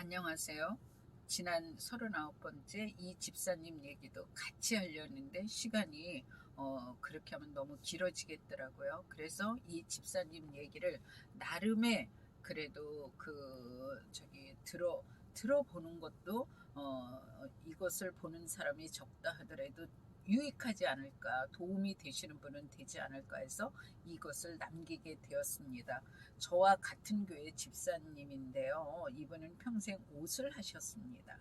안녕하세요. 지난 39번째 이 집사님 얘기도 같이 하려는데 시간이 그렇게 하면 너무 길어지겠더라고요. 그래서 이 집사님 얘기를 나름의 그래도 들어보는 것도 이것을 보는 사람이 적다 하더라도 유익하지 않을까, 도움이 되시는 분은 되지 않을까 해서 이것을 남기게 되었습니다. 저와 같은 교회 집사님인데요. 이분은 평생 옷을 하셨습니다.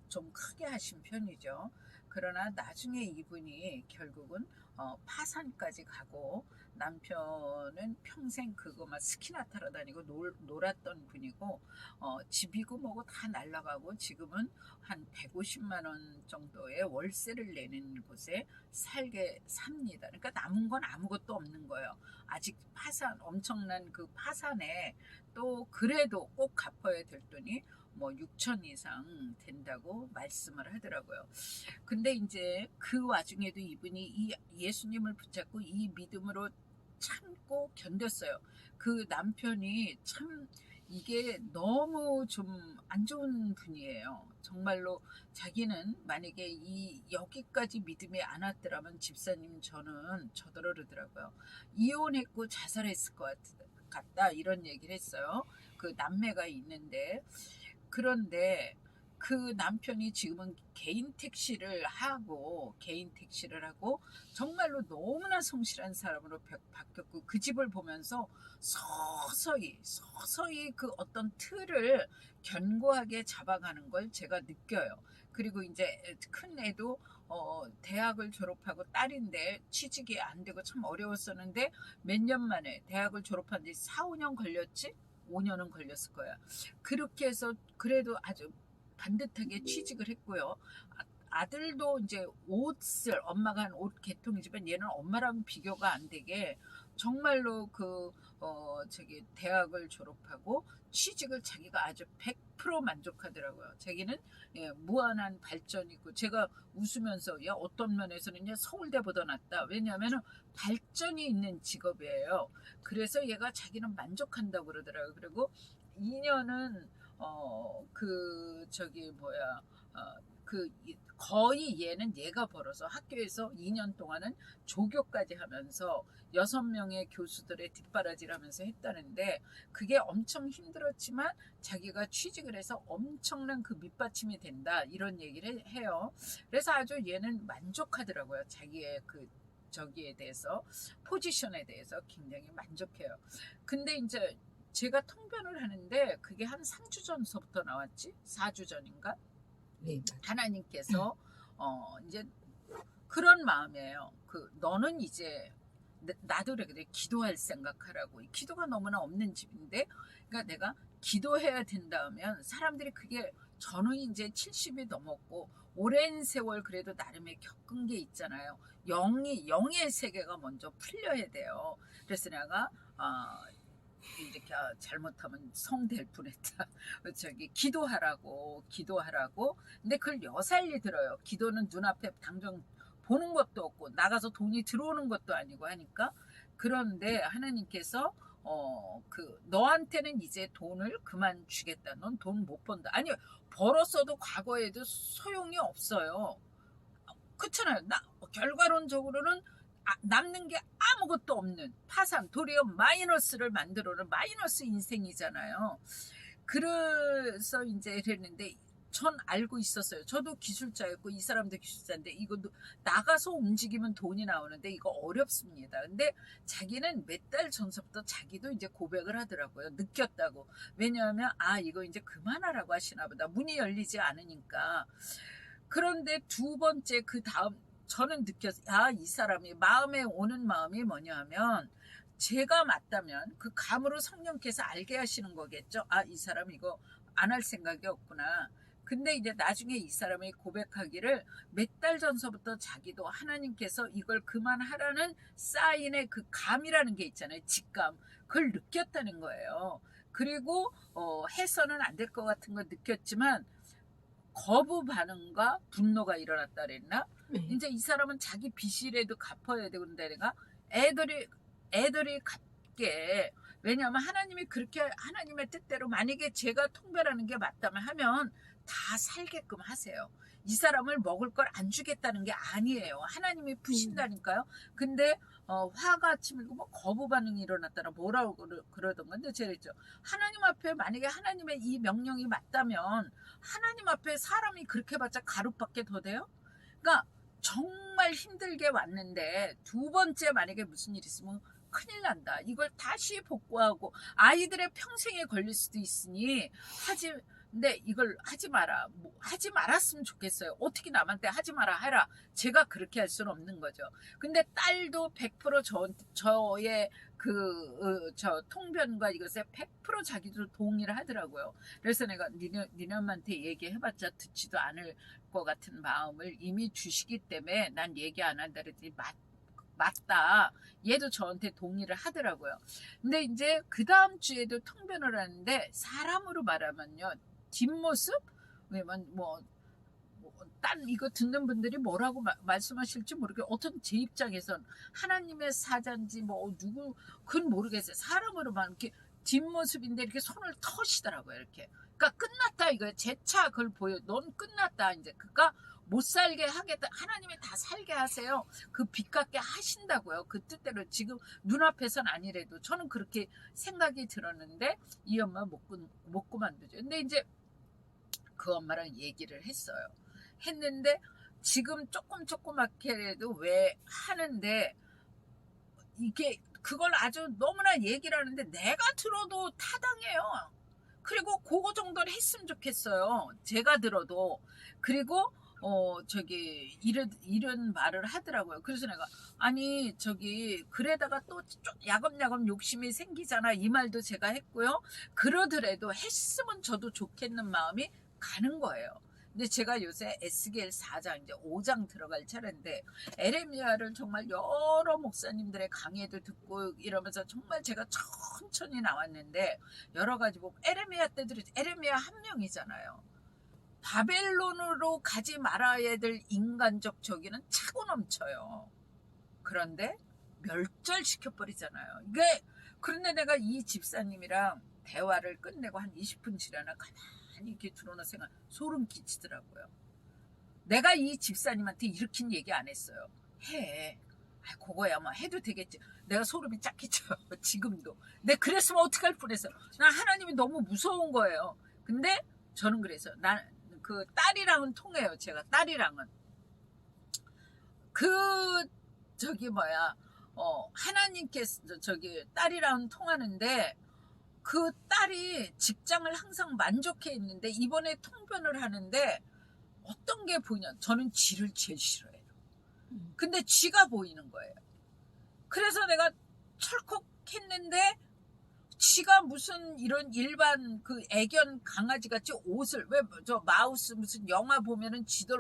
좀 크게 하신 편이죠. 그러나 나중에 이분이 결국은 파산까지 가고, 남편은 평생 그거만 스키나 타러 다니고 놀았던 분이고, 집이고 뭐고 다 날라가고 지금은 한 150만 원 정도의 월세를 내는 곳에 살게 삽니다. 그러니까 남은 건 아무것도 없는 거예요. 아직 엄청난 그 파산에 또 그래도 꼭 갚아야 될 돈이 뭐 6천 이상 된다고 말씀을 하더라고요. 근데 이제 그 와중에도 이분이 이 예수님을 붙잡고 이 믿음으로 참고 견뎠어요. 그 남편이 참 이게 너무 좀 안 좋은 분이에요. 정말로 자기는 만약에 여기까지 믿음이 안 왔더라면 집사님 저는 저더러르더라고요. 이혼했고 자살했을 것 같다 이런 얘기를 했어요. 그 남매가 있는데, 그런데 그 남편이 지금은 개인 택시를 하고 정말로 너무나 성실한 사람으로 바뀌었고, 그 집을 보면서 서서히 그 어떤 틀을 견고하게 잡아가는 걸 제가 느껴요. 그리고 이제 큰 애도 대학을 졸업하고, 딸인데 취직이 안 되고 참 어려웠었는데 몇 년 만에 대학을 졸업한 지 4, 5년 걸렸지? 5년은 걸렸을 거야. 그렇게 해서 그래도 아주 반듯하게 취직을 했고요. 아들도 이제 옷을 엄마가 한 옷 계통이지만 얘는 엄마랑 비교가 안 되게 정말로 대학을 졸업하고 취직을 자기가 아주 100% 만족하더라고요. 자기는 무한한 발전이 있고, 제가 웃으면서 어떤 면에서는 서울대보다 낫다. 왜냐하면 발전이 있는 직업이에요. 그래서 얘가 자기는 만족한다고 그러더라고요. 그리고 2년은 거의 얘가 벌어서 학교에서 2년 동안은 조교까지 하면서 6명의 교수들의 뒷바라지를 하면서 했다는데, 그게 엄청 힘들었지만 자기가 취직을 해서 엄청난 그 밑받침이 된다 이런 얘기를 해요. 그래서 아주 얘는 만족하더라고요. 자기의 저기에 대해서, 포지션에 대해서 굉장히 만족해요. 근데 이제 제가 통변을 하는데 그게 한 3주 전서부터 나왔지? 4주 전인가? 네, 하나님께서 이제 그런 마음이에요. 너는 이제 나도 그래 기도할 생각하라고. 기도가 너무나 없는 집인데, 그러니까 내가 기도해야 된다면 사람들이 그게, 저는 이제 70이 넘었고 오랜 세월 그래도 나름의 겪은 게 있잖아요. 영의 세계가 먼저 풀려야 돼요. 그래서 내가 이렇게 잘못하면 성될 뻔했다. 기도하라고. 근데 그걸 여살리 들어요. 기도는 눈앞에 당장 보는 것도 없고 나가서 돈이 들어오는 것도 아니고 하니까. 그런데 하나님께서 너한테는 이제 돈을 그만 주겠다. 넌 돈 못 번다. 아니, 벌었어도 과거에도 소용이 없어요. 그렇잖아요. 결과론적으로는 남는 게 아무것도 없는 파산, 도리어 마이너스를 만들어는 마이너스 인생이잖아요. 그래서 이제 그랬는데, 전 알고 있었어요. 저도 기술자였고 이 사람도 기술자인데, 이거 나가서 움직이면 돈이 나오는데 이거 어렵습니다. 근데 자기는 몇 달 전서부터 자기도 이제 고백을 하더라고요. 느꼈다고. 왜냐하면 이거 이제 그만하라고 하시나 보다. 문이 열리지 않으니까. 그런데 두 번째 그 다음 저는 느꼈어요. 이 사람이 마음에 오는 마음이 뭐냐 하면, 제가 맞다면 그 감으로 성령께서 알게 하시는 거겠죠. 이 사람 이거 안 할 생각이 없구나. 근데 이제 나중에 이 사람이 고백하기를, 몇 달 전서부터 자기도 하나님께서 이걸 그만하라는 사인의 그 감이라는 게 있잖아요. 직감. 그걸 느꼈다는 거예요. 그리고 해서는 안 될 것 같은 거 느꼈지만 거부 반응과 분노가 일어났다 그랬나? 네. 이제 이 사람은 자기 빚이라도 갚아야 되고, 그런데 내가 애들이 갚게 왜냐하면 하나님이 그렇게 하나님의 뜻대로 만약에 제가 통별하는 게 맞다면 하면 다 살게끔 하세요. 이 사람을 먹을 걸 안 주겠다는 게 아니에요. 하나님이 푸신다니까요. 근데 화가 치밀고 뭐 거부 반응이 일어났다라 뭐라고 그러던 건데 제가 했죠. 하나님 앞에 만약에 하나님의 이 명령이 맞다면 하나님 앞에 사람이 그렇게 봤자 가룻밖에 더 돼요? 그러니까 정말 힘들게 왔는데 두 번째 만약에 무슨 일 있으면 큰일 난다. 이걸 다시 복구하고 아이들의 평생에 걸릴 수도 있으니 근데 이걸 하지 마라. 하지 말았으면 좋겠어요. 어떻게 남한테 하지 마라 해라. 제가 그렇게 할 수는 없는 거죠. 근데 딸도 100% 저의 저 통변과 이것에 100% 자기도 동의를 하더라고요. 그래서 내가 니네 엄마한테 얘기해봤자 듣지도 않을 것 같은 마음을 이미 주시기 때문에 난 얘기 안 한다 그랬더니 맞다. 얘도 저한테 동의를 하더라고요. 근데 이제 그 다음 주에도 통변을 하는데 사람으로 말하면요. 뒷모습? 왜냐면 딴 이거 듣는 분들이 뭐라고 말씀하실지 모르게 어떤 제 입장에선 하나님의 사자인지 그건 모르겠어요. 사람으로만 이렇게 뒷모습인데 이렇게 손을 터시더라고요. 이렇게. 그러니까 끝났다 이거예요. 제 차 그걸 보여. 넌 끝났다 이제. 그러니까 못 살게 하겠다. 하나님이 다 살게 하세요. 그 빚 갚게 하신다고요. 그 뜻대로 지금 눈앞에선 아니래도 저는 그렇게 생각이 들었는데 이 엄마 못 그만두죠. 근데 이제 그 엄마랑 얘기를 했는데 지금 조그맣게라도 왜 하는데 이게 그걸 아주 너무나 얘기를 하는데 내가 들어도 타당해요. 그리고 그거 정도는 했으면 좋겠어요. 제가 들어도. 그리고 이런 말을 하더라고요. 그래서 내가 아니 그래다가 또 야금야금 욕심이 생기잖아. 이 말도 제가 했고요. 그러더라도 했으면 저도 좋겠는 마음이 가는 거예요. 근데 제가 요새 에스겔 4장 이제 5장 들어갈 차례인데 에레미야를 정말 여러 목사님들의 강의도 듣고 이러면서 정말 제가 천천히 나왔는데 여러 가지 보면 에레미야 한 명이잖아요. 바벨론으로 가지 말아야 될 인간적 저기는 차고 넘쳐요. 그런데 멸절시켜버리잖아요. 그런데 내가 이 집사님이랑 대화를 끝내고 한 20분 지나나 가만히 이렇게 들어오는 생각 소름 끼치더라고요. 내가 이 집사님한테 이렇게 얘기 안 했어요. 그거야 뭐 해도 되겠지. 내가 소름이 쫙 끼쳐 지금도. 근데 그랬으면 어떡할 뻔했어. 난 하나님이 너무 무서운 거예요. 근데 저는 그래서 그 딸이랑은 통해요. 제가 딸이랑은 하나님께서 딸이랑은 통하는데 그 딸이 직장을 항상 만족해 있는데 이번에 통변을 하는데 어떤 게 보이냐. 저는 쥐를 제일 싫어해요. 근데 쥐가 보이는 거예요. 그래서 내가 철컥 했는데 쥐가 무슨 이런 일반 그 애견 강아지 같이 옷을 마우스 무슨 영화 보면은 쥐들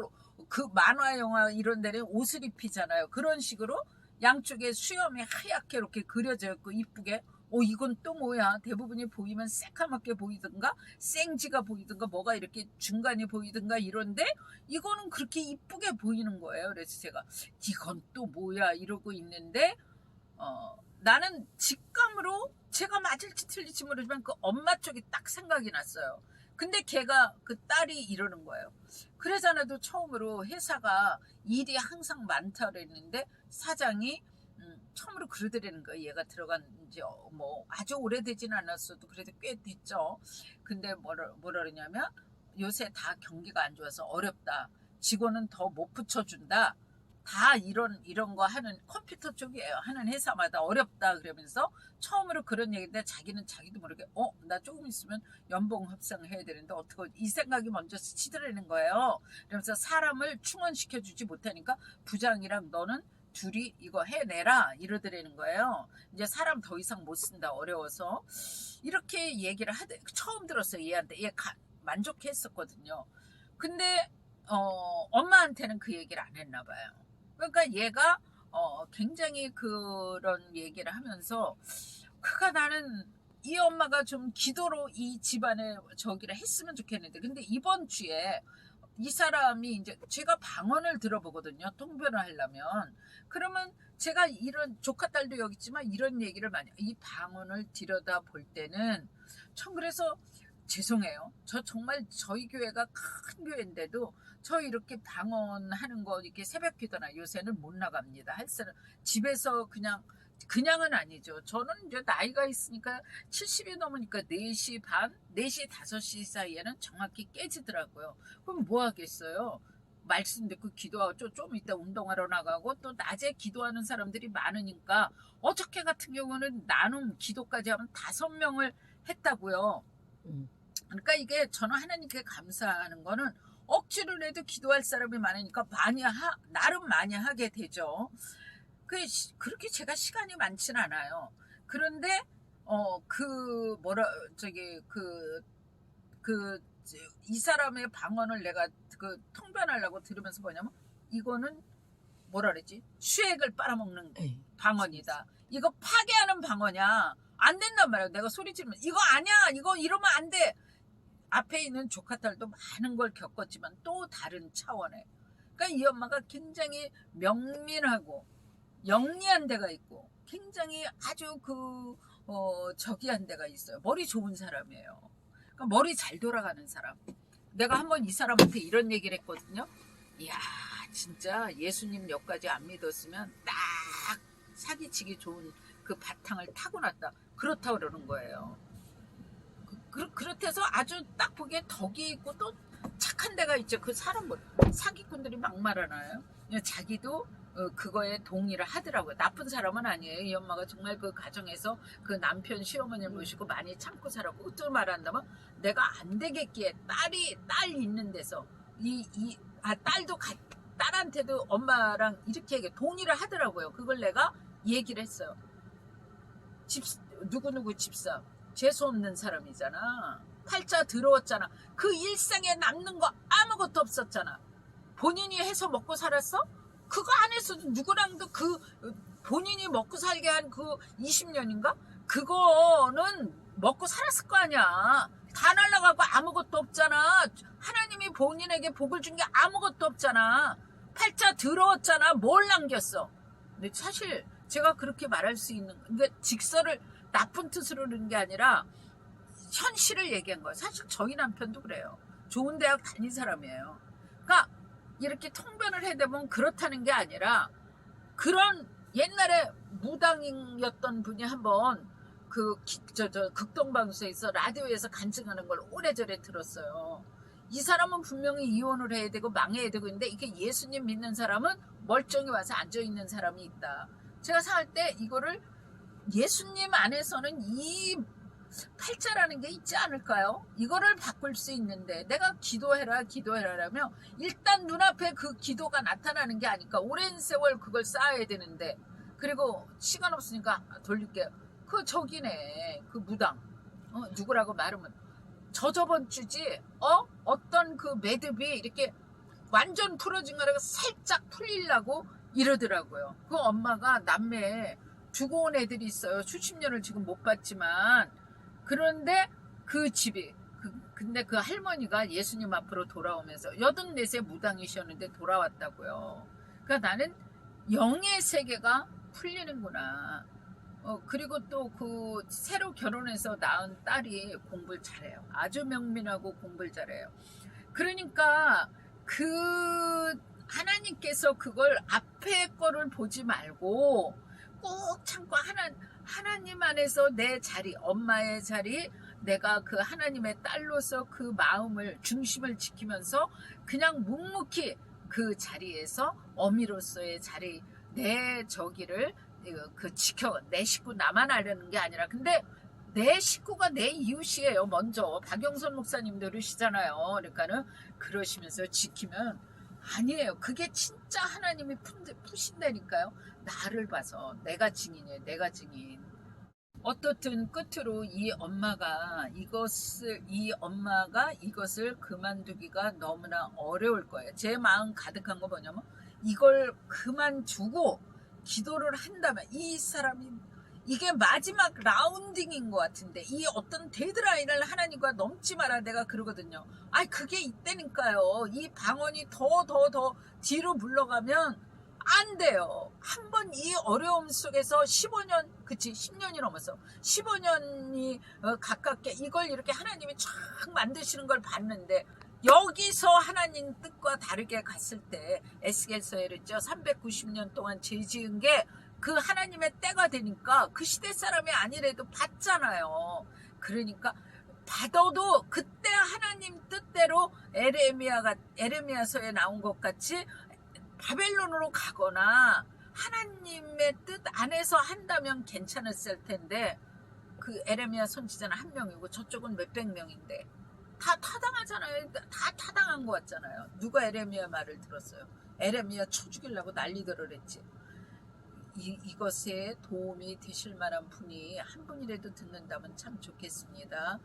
그 만화 영화 이런 데는 옷을 입히잖아요. 그런 식으로 양쪽에 수염이 하얗게 이렇게 그려져 있고 이쁘게 이건 또 뭐야. 대부분이 보이면 새카맣게 보이든가 생쥐가 보이든가 뭐가 이렇게 중간에 보이든가 이런데 이거는 그렇게 이쁘게 보이는 거예요. 그래서 제가 이건 또 뭐야 이러고 있는데 나는 직감으로 제가 맞을지 틀릴지 모르지만 그 엄마 쪽이 딱 생각이 났어요. 근데 그 딸이 이러는 거예요. 그러잖아도 처음으로 회사가 일이 항상 많다 그랬는데 사장이 처음으로 그러더라는 거예요. 얘가 들어간 지 아주 오래되진 않았어도 그래도 꽤 됐죠. 근데 뭐라 그러냐면 요새 다 경기가 안 좋아서 어렵다. 직원은 더 못 붙여준다. 다 이런 거 하는 컴퓨터 쪽이에요. 하는 회사마다 어렵다 그러면서 처음으로 그런 얘기인데 자기는 자기도 모르게 나 조금 있으면 연봉 협상해야 되는데 어떻게 이 생각이 먼저 스치더라는 거예요. 그러면서 사람을 충원시켜주지 못하니까 부장이랑 너는 둘이 이거 해내라 이러더라는 거예요. 이제 사람 더 이상 못 쓴다 어려워서 이렇게 얘기를 처음 들었어요. 얘한테 얘 만족했었거든요. 근데 엄마한테는 그 얘기를 안 했나 봐요. 그러니까 얘가 굉장히 그런 얘기를 하면서 나는 이 엄마가 좀 기도로 이 집안에 저기를 했으면 좋겠는데 근데 이번 주에 이 사람이 이제 제가 방언을 들어보거든요. 통변을 하려면. 그러면 제가 이런 조카 딸도 여기 있지만 이런 얘기를 많이 이 방언을 들여다 볼 때는 참 그래서 죄송해요. 저 정말 저희 교회가 큰 교회인데도 저 이렇게 방언하는 거 이렇게 새벽 기도나 요새는 못 나갑니다. 헬스는 집에서 그냥은 아니죠. 저는 이제 나이가 있으니까 70이 넘으니까 4시 반, 4시 5시 사이에는 정확히 깨지더라고요. 그럼 뭐 하겠어요? 말씀 듣고 기도하고 좀 이따 운동하러 나가고 또 낮에 기도하는 사람들이 많으니까 어저께 같은 경우는 나눔 기도까지 하면 5명을 했다고요. 그러니까 이게 저는 하나님께 감사하는 거는 억지로 해도 기도할 사람이 많으니까 나름 많이 하게 되죠. 그렇게 제가 시간이 많진 않아요. 그런데 이 사람의 방언을 내가 통변하려고 들으면서 뭐냐면 이거는 뭐라 그랬지? 수액을 빨아먹는 방언이다. 이거 파괴하는 방언이야. 안 된단 말이야. 내가 소리 지르면 이거 아니야. 이거 이러면 안 돼. 앞에 있는 조카딸도 많은 걸 겪었지만 또 다른 차원에. 그러니까 이 엄마가 굉장히 명민하고 영리한 데가 있고 굉장히 아주 저기한 데가 있어요. 머리 좋은 사람이에요. 그러니까 머리 잘 돌아가는 사람. 내가 한번 이 사람한테 이런 얘기를 했거든요. 이야 진짜 예수님 역까지 안 믿었으면 딱 사기치기 좋은 그 바탕을 타고났다. 그렇다고 그러는 거예요. 그렇대서 아주 딱 보기에 덕이 있고 또 착한 데가 있죠. 그 사람들 사기꾼들이 막말하나요? 자기도 그거에 동의를 하더라고요. 나쁜 사람은 아니에요. 이 엄마가 정말 그 가정에서 그 남편 시어머니를 모시고 많이 참고 살았고 어떻게 말한다면 내가 안 되겠기에 딸 있는 데서 딸한테도 엄마랑 이렇게 동의를 하더라고요. 그걸 내가 얘기를 했어요. 누구누구 집사 재수 없는 사람이잖아. 팔자 더러웠잖아. 그 일상에 남는 거 아무것도 없었잖아. 본인이 해서 먹고 살았어? 그거 안에서도 누구랑도 본인이 먹고 살게 한 그 20년인가? 그거는 먹고 살았을 거 아니야. 다 날라가고 아무것도 없잖아. 하나님이 본인에게 복을 준 게 아무것도 없잖아. 팔자 더러웠잖아. 뭘 남겼어? 근데 사실 제가 그렇게 말할 수 있는 그러니까 직설을 나쁜 뜻으로 그런 게 아니라 현실을 얘기한 거예요. 사실 저희 남편도 그래요. 좋은 대학 다닌 사람이에요. 그러니까 이렇게 통변을 해대면 그렇다는 게 아니라 그런 옛날에 무당이었던 분이 한번 극동방송에서 라디오에서 간증하는 걸 오래전에 들었어요. 이 사람은 분명히 이혼을 해야 되고 망해야 되고 있는데 이게 예수님 믿는 사람은 멀쩡히 와서 앉아있는 사람이 있다. 제가 생각할 때 이거를 예수님 안에서는 이 팔자라는 게 있지 않을까요? 이거를 바꿀 수 있는데 내가 기도해라라며 일단 눈앞에 그 기도가 나타나는 게 아닐까. 오랜 세월 그걸 쌓아야 되는데 그리고 시간 없으니까 돌릴게요. 저기네 그 무당 누구라고 말하면 저번 주지 어떤 그 매듭이 이렇게 완전 풀어진 거라고 살짝 풀리려고 이러더라고요. 그 엄마가 남매에 두고 온 애들이 있어요. 수십 년을 지금 못 봤지만 그런데 그 집이 근데 그 할머니가 예수님 앞으로 돌아오면서 84세 무당이셨는데 돌아왔다고요. 그러니까 나는 영의 세계가 풀리는구나. 그리고 또 새로 결혼해서 낳은 딸이 공부를 잘해요. 아주 명민하고 공부를 잘해요. 그러니까 하나님께서 그걸 앞에 거를 보지 말고 꼭 참고 하나님 안에서 내 자리, 엄마의 자리, 내가 그 하나님의 딸로서 그 마음을 중심을 지키면서 그냥 묵묵히 그 자리에서 어미로서의 자리, 내 저기를 내 식구 나만 알려는 게 아니라 근데 내 식구가 내 이웃이에요. 먼저 박영선 목사님도 그러시잖아요. 그러니까는 그러시면서 지키면 아니에요. 그게 진짜 하나님이 푸신다니까요. 나를 봐서 내가 증인이에요. 내가 증인. 어떻든 끝으로 이 엄마가 이것을 그만두기가 너무나 어려울 거예요. 제 마음 가득한 거 뭐냐면 이걸 그만두고 기도를 한다면 이 사람이 이게 마지막 라운딩인 것 같은데 이 어떤 데드라인을 하나님과 넘지 마라 내가 그러거든요. 아이 그게 이때니까요. 이 방언이 더 뒤로 물러가면 안 돼요. 한번 이 어려움 속에서 15년, 그치 10년이 넘었어. 15년이 가깝게 이걸 이렇게 하나님이 쫙 만드시는 걸 봤는데 여기서 하나님 뜻과 다르게 갔을 때 에스겔서에 그랬죠. 390년 동안 죄 지은 게 그 하나님의 때가 되니까 그 시대 사람이 아니래도 받잖아요. 그러니까 받아도 그때 하나님 뜻대로 에레미야서에 나온 것 같이 바벨론으로 가거나 하나님의 뜻 안에서 한다면 괜찮았을 텐데 그 에레미야 선지자는 한 명이고 저쪽은 몇백 명인데 다 타당하잖아요. 다 타당한 것 같잖아요. 누가 에레미야 말을 들었어요? 에레미야 쳐 죽이려고 난리들을 했지. 이것에 도움이 되실 만한 분이 한 분이라도 듣는다면 참 좋겠습니다.